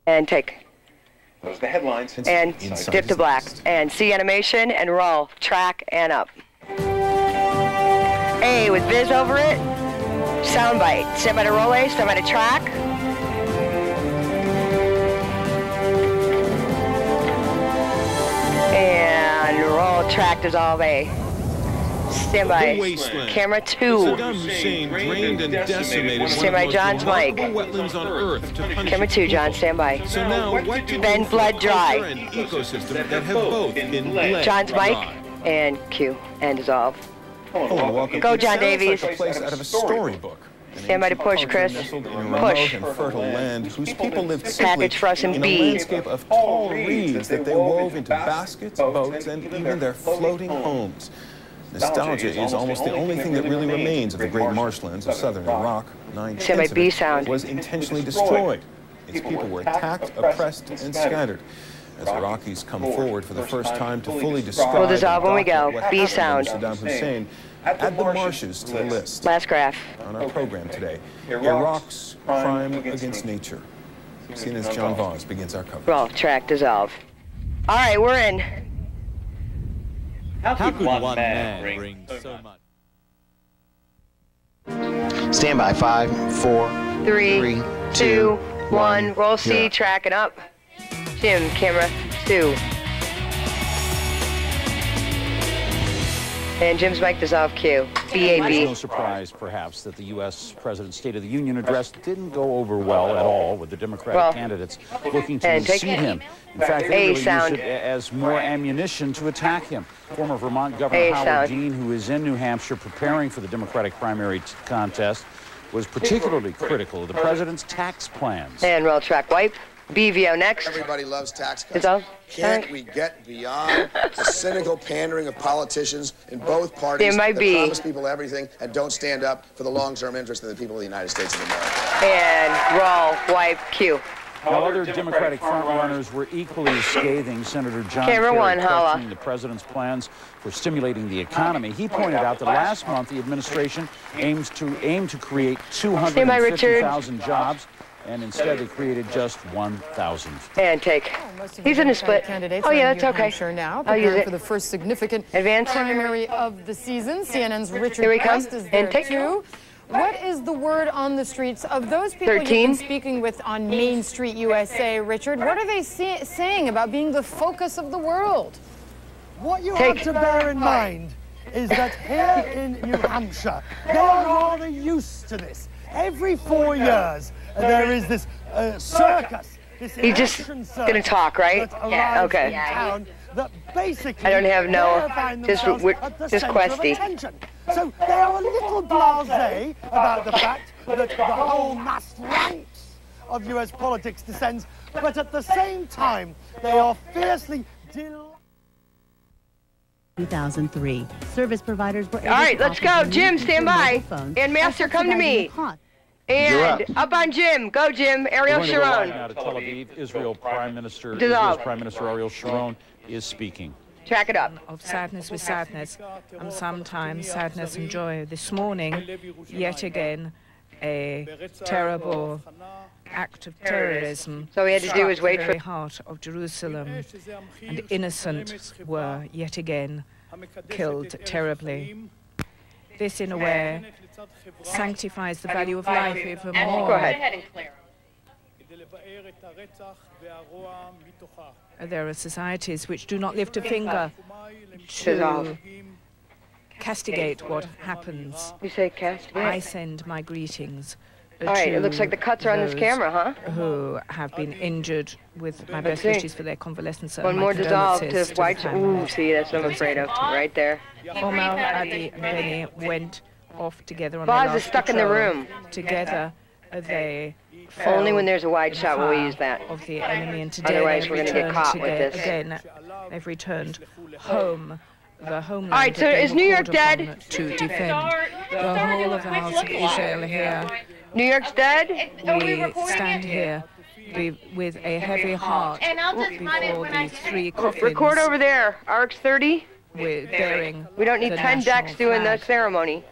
And take. Those are the headlines. And dip to black. And C animation and roll. Track and up. A with Viz over it. Soundbite. Stand by to roll A, stand by to track. And roll, track, dissolve A. Stand by. Camera 2. Saddam Hussein drained and decimated stand by John's mic. Wetlands on Earth to punish Camera 2, John, stand by. So now, what do Ben bled dry. an ecosystem that have both been bled John's mic dry? and Q and dissolve. Hello, welcome. Go, John Davies. Like a place out of a storybook. Stand by to push, Chris. In a Push. remote and fertile land whose people lived simply Package for us in in B. a landscape of tall reeds that they wove into baskets, boats, and even their floating homes. Nostalgia is almost the only thing that really remains of the great marshlands of southern Iraq. 9/10 B sound. was intentionally destroyed. Its people were attacked, oppressed, and scattered. As Iraqis come forward for the first time to fully describe We'll dissolve when we and go. document what B happened sound. to Saddam Hussein, add the marshes to the list. Last graph. On our program today, Iraq's crime against nature. CNN's John Voss begins our coverage. Roll, track, dissolve. All right, we're in. How could one man bring so much? Stand by. 5, 4, 3, 2, 1. Roll C, zero. tracking up. Jim, camera 2. And Jim's mic dissolve Q. It's BAB. no surprise, perhaps, that the U.S. President's State of the Union address didn't go over well at all with the Democratic candidates looking to and take unseat him. In fact, they really sound. used it as more ammunition to attack him. Former Vermont Governor Howard sound. Dean, who is in New Hampshire preparing for the Democratic primary contest, was particularly critical of the president's tax plans. And roll, track, wipe. BVO next. Everybody loves tax cuts. Dissolve. Can't we get beyond the cynical pandering of politicians in both parties There might that be. promise people everything and don't stand up for the long-term interest of the people of the United States of America? And roll, wipe, Q. While other Democratic frontrunners were equally scathing Senator John Camera Kerry one, holla. questioning the president's plans for stimulating the economy, he pointed out that last month the administration aimed to create 250,000 jobs, and instead they created just 1,000. And take. He's in a split. Oh yeah, that's okay. Sure now, I'll use it. for the first significant Advance. primary of the season. CNN's Richard Here we come. West is there And take. too. What is the word on the streets of those people 13. you've been speaking with on Main Street USA, Richard? What are they saying about being the focus of the world? What you have to bear in mind is that here in New Hampshire, they are rather used to this. Every 4 years, there is this circus. He's just gonna talk, right? Yeah. Okay. Town that basically I don't have no. they find Just themselves at the just centre of questy. attention. So they are a little blasé about the fact that the whole mass ranks of U.S. politics descends, but at the same time, they are fiercely delighted. 2003. Service providers were able All right, to let's offer go. unique Jim, stand by. mobile phones And Master, by come to me. subsidizing the cost. And up on Jim. Go, Jim. Ariel We're going to go live Sharon. now to Tel Aviv. Israel's Prime Minister Ariel Sharon is speaking. Track it up. Of sadness with sadness, and sometimes sadness and joy. This morning, yet again, a terrible act of terrorism. So all we had to do was wait the for very heart of Jerusalem, and innocent were yet again killed terribly. This, in a way, sanctifies the value of life even more. Go ahead. There are societies which do not lift a finger to castigate what happens. You say castigate? I send my greetings. All right, it looks like the cuts are on this camera, huh? Who have been injured, with my best wishes for their convalescence. One more dissolve to white. Ooh, see, that's what I'm afraid of. Right there. Omar, Adi, and Benny went off together on Boz their is last stuck in the patrol. room. Together, they fell Only when there's a wide shot will we use that. of the enemy, and today Otherwise, they've we're going to get returned caught with this. again. They've returned home. The homeland All right, so that they is were New York called upon dead? to defend. The whole of the house of Israel here. New York's dead? We stand here with a heavy heart before these three coffins. Record over there. RX 30. We're bearing We don't need the 10 decks national doing the flag. ceremony.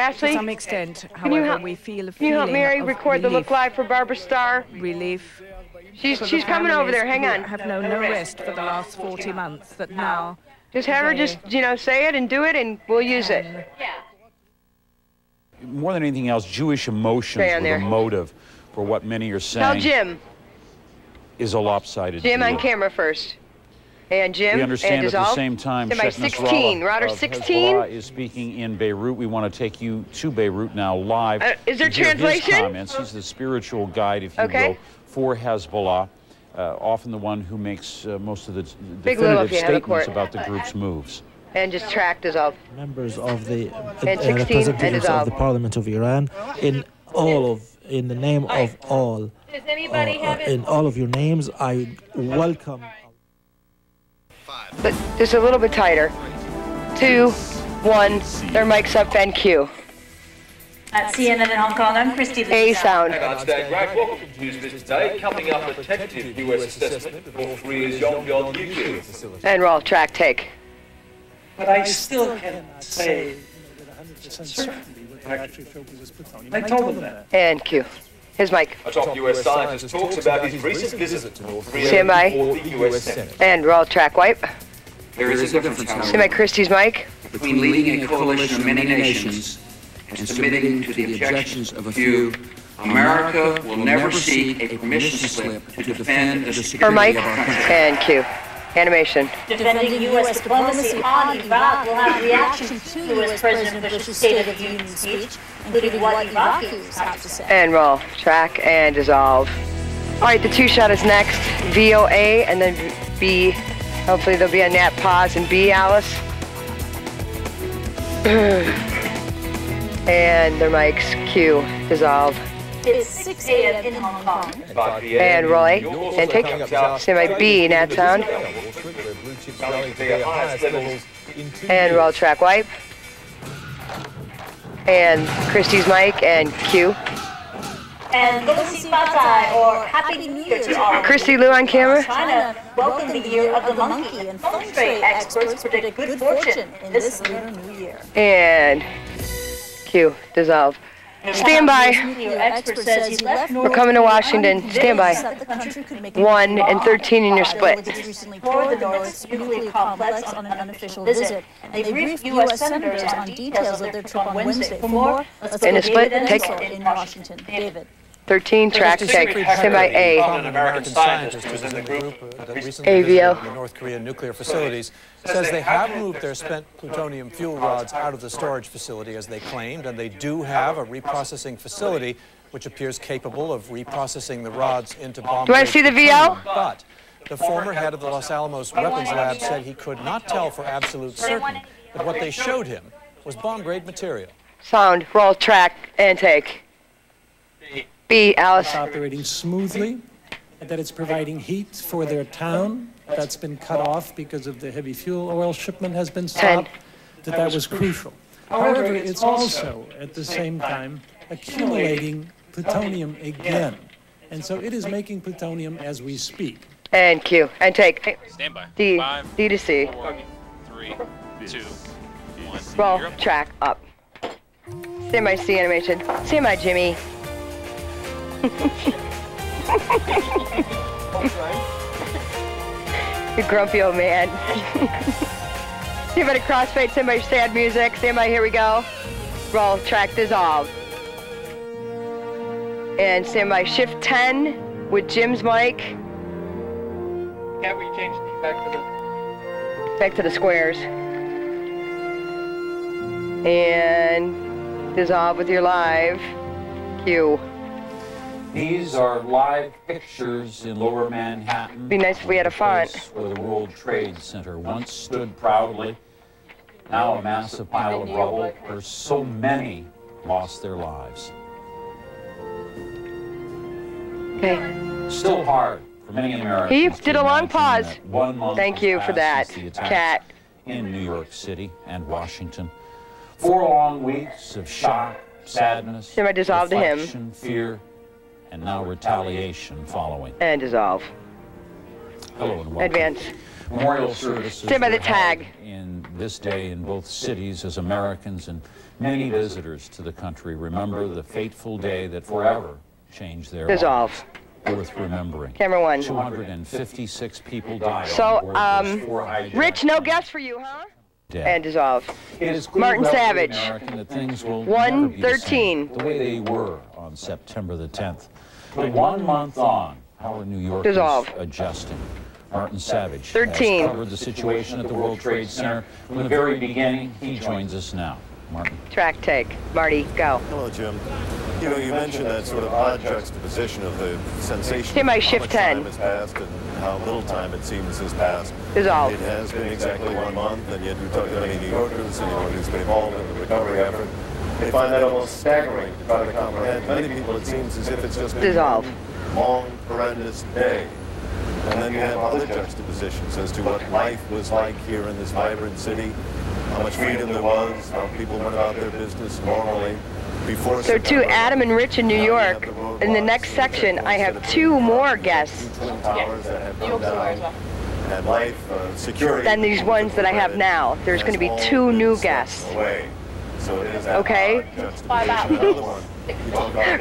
Ashley, to some extent, can you however, we feel a can you help feeling Mary of record the relief. look live for Barbara Starr? Relief. She's for the coming over there. Hang families on. who have known no rest for the last 40 months. That now. Just have her just say it and do it, and we'll use it. More than anything else, Jewish emotions were the motive for what many are saying. Tell Jim. Is a lopsided Jim deal. on camera first. And Jim, we understand and at the same time, Sheikh 16. Router 16 is speaking in Beirut. We want to take you to Beirut now live. Is there to hear translation? His comments. He's the spiritual guide, if you will, for Hezbollah. Often the one who makes most of the definitive statements about the group's moves. And just track dissolve. Members of the representatives of the Parliament of Iran, in the name of all, Does anybody have it? in all of your names, I welcome. But just a little bit tighter. 2, 1. Their mics up and Q. At CNN in Hong Kong, I'm Christy. A sound. I'm Dan Greg. Welcome to News Business Today. Coming up, a tentative US assessment for Korea's Yongbyon nuclear facility. And roll, track, take. But I still cannot say with 100% certainty what the actual focus is plutonium. I told them that. And Q. His mic. A top US scientist talks about his recent visit to North Korea Stand by. before the US Senate. And roll, track, wipe. There is a difference, Stand by Christie's mic. between leading a coalition of many nations and submitting to the objections of a few. America will never seek a permission slip to defend the security of our country. And Q. Animation. Defending U.S. diplomacy on Iraq will have reaction to U.S. President Bush's State of the Union speech, including what Iraqis have to say. And roll, track, and dissolve. All right, the 2-shot is next. VOA, and then B. Hopefully there'll be a nap pause and B, Alice. And their mics, Q, dissolve. It's 6 a.m. in Hong Kong. And Roy, and take semi B, nat sound. And roll, track, wipe. And Christie's mic, and Q. And Gongxi Fatai, or Happy New Year to all. Christy Liu on camera. China welcomed the year of the monkey, and feng shui experts predict good fortune in this Lunar New Year. And Q, dissolve. Stand by. We're coming to Washington. Stand by. 1 and 13 in your split. For the North's nuclear complex on an unofficial visit. They briefed U.S. senators on details of their trip on Wednesday. For more, let's in a split, take in Washington. David. 13, track, take. Stand by A. An American scientist who's in the group that recently visited the North Korean nuclear facilities says they have moved their spent plutonium fuel rods out of the storage facility as they claimed, and they do have a reprocessing facility which appears capable of reprocessing the rods into bomb. Do I see the VO? But the former head of the Los Alamos weapons lab said he could not tell for absolute certain that what they showed him was bomb-grade material. Sound, roll, track, and take. B, Alice. It's operating smoothly, and that it's providing heat for their town that's been cut off because of the heavy fuel oil shipment has been stopped, that was crucial. However, it's also, at the same time, accumulating plutonium again. And so it is making plutonium as we speak. And Q, and take. Stand by. D, 5, D to C. 4, 3, 2, 1. Roll, track, up. Stand by C animation. Stand by Jimmy. You grumpy old man. Stand by the crossfade, stand by sad music. Stand by, here we go. Roll, track, dissolve. And stand by shift 10 with Jim's mic. Can't we change back to the squares? And dissolve with your live. Q. These are live pictures in Lower Manhattan. Be nice if we had a font. Where the World Trade Center once stood proudly, now a massive pile of rubble where so many lost their lives. Okay. Still hard for many Americans. He did a long pause. 1 month. Thank you for that, Cat. In New York City and Washington. 4 long weeks of shock, sadness, reflection, fear, and now retaliation following. And dissolve. Hello and welcome. Advance. Memorial services stand by the tag. In this day in both cities as Americans and many visitors to the country remember the fateful day that forever changed their lives. Worth remembering. Camera one. 256 people died. So, Rich, no guess for you, huh? And dissolve. It is Martin Savage. That things will 1:13. The way they were on September the 10th. But 1 month on, how are New Yorkers adjusting? Martin Savage 13. has covered the situation at the World Trade Center from the very beginning. He joins us now. Martin. Track take. Marty, go. Hello, Jim. You know, you mentioned that sort of odd juxtaposition of the sensation Hit my of how shift much 10. time has passed and how little time it seems has passed. Dissolve. It has been exactly 1 month, and yet you talk to many New Yorkers, anyone who's been involved in the recovery effort, they find that almost staggering to try to comprehend. Many people, it seems as if it's just been dissolve. a long, horrendous day. And then you have other juxtapositions as to what life was like here in this vibrant city, how much freedom there was, how people went about their business normally. Before So to Adam and Rich in New York, in the next section, I have 2 more guests and life, security. than these ones that I have now. There's going to be 2 new guests. Okay?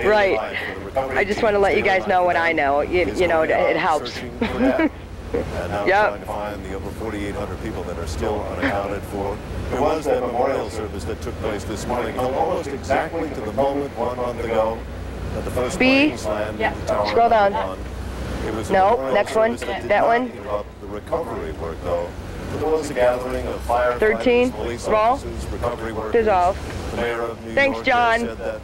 Right. I just want to let you guys know what I know. You know, it helps. And now trying to find the over 4,800 people that are still unaccounted for. There was that memorial service that took place this morning, almost exactly to the moment 1 month ago that the first planes landed in the tower. Scroll down. It was No, next one. That one. The recovery work, though. But there was a gathering of firefighters, 13. police Roll. officers, recovery workers. Dissolve. The mayor of New Thanks, York John. said that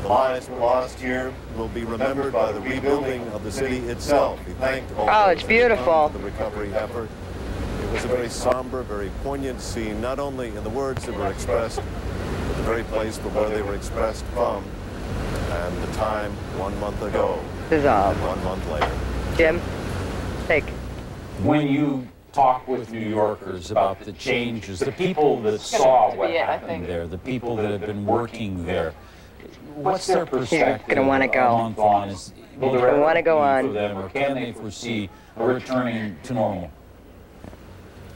the lives lost here will be remembered by the rebuilding of the city itself. He thanked all Oh, it's beautiful. the recovery effort. It was a very somber, very poignant scene, not only in the words that were expressed, but the very place from where they were expressed from, and the time 1 month ago. Dissolve. And 1 month later. Jim, take. When you talk with New Yorkers about the changes, the people that saw what happened there, the people that have been working there, what's their perspective? You're gonna want to go. A month on? Will there You're gonna ever want to go be on. for them, or can they foresee a returning to normal?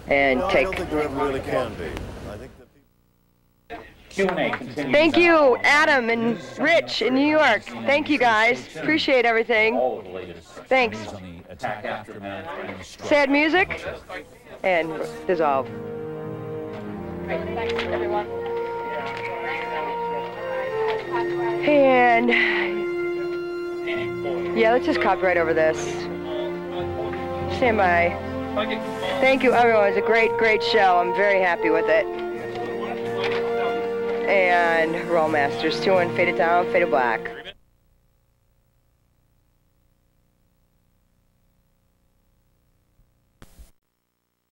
And No, I take. don't think there ever really can be. I think that Q&A continues. Thank you, Adam and Rich in New York. Thank you, guys. Appreciate everything. All of the latest Thanks. news on the attack aftermath and the strike. Sad music and dissolve. Thanks, everyone. And yeah, let's just copyright over this. Stand by. Thank you, everyone. It was a great show. I'm very happy with it. And Roll Masters 2 and fade it down, fade it black.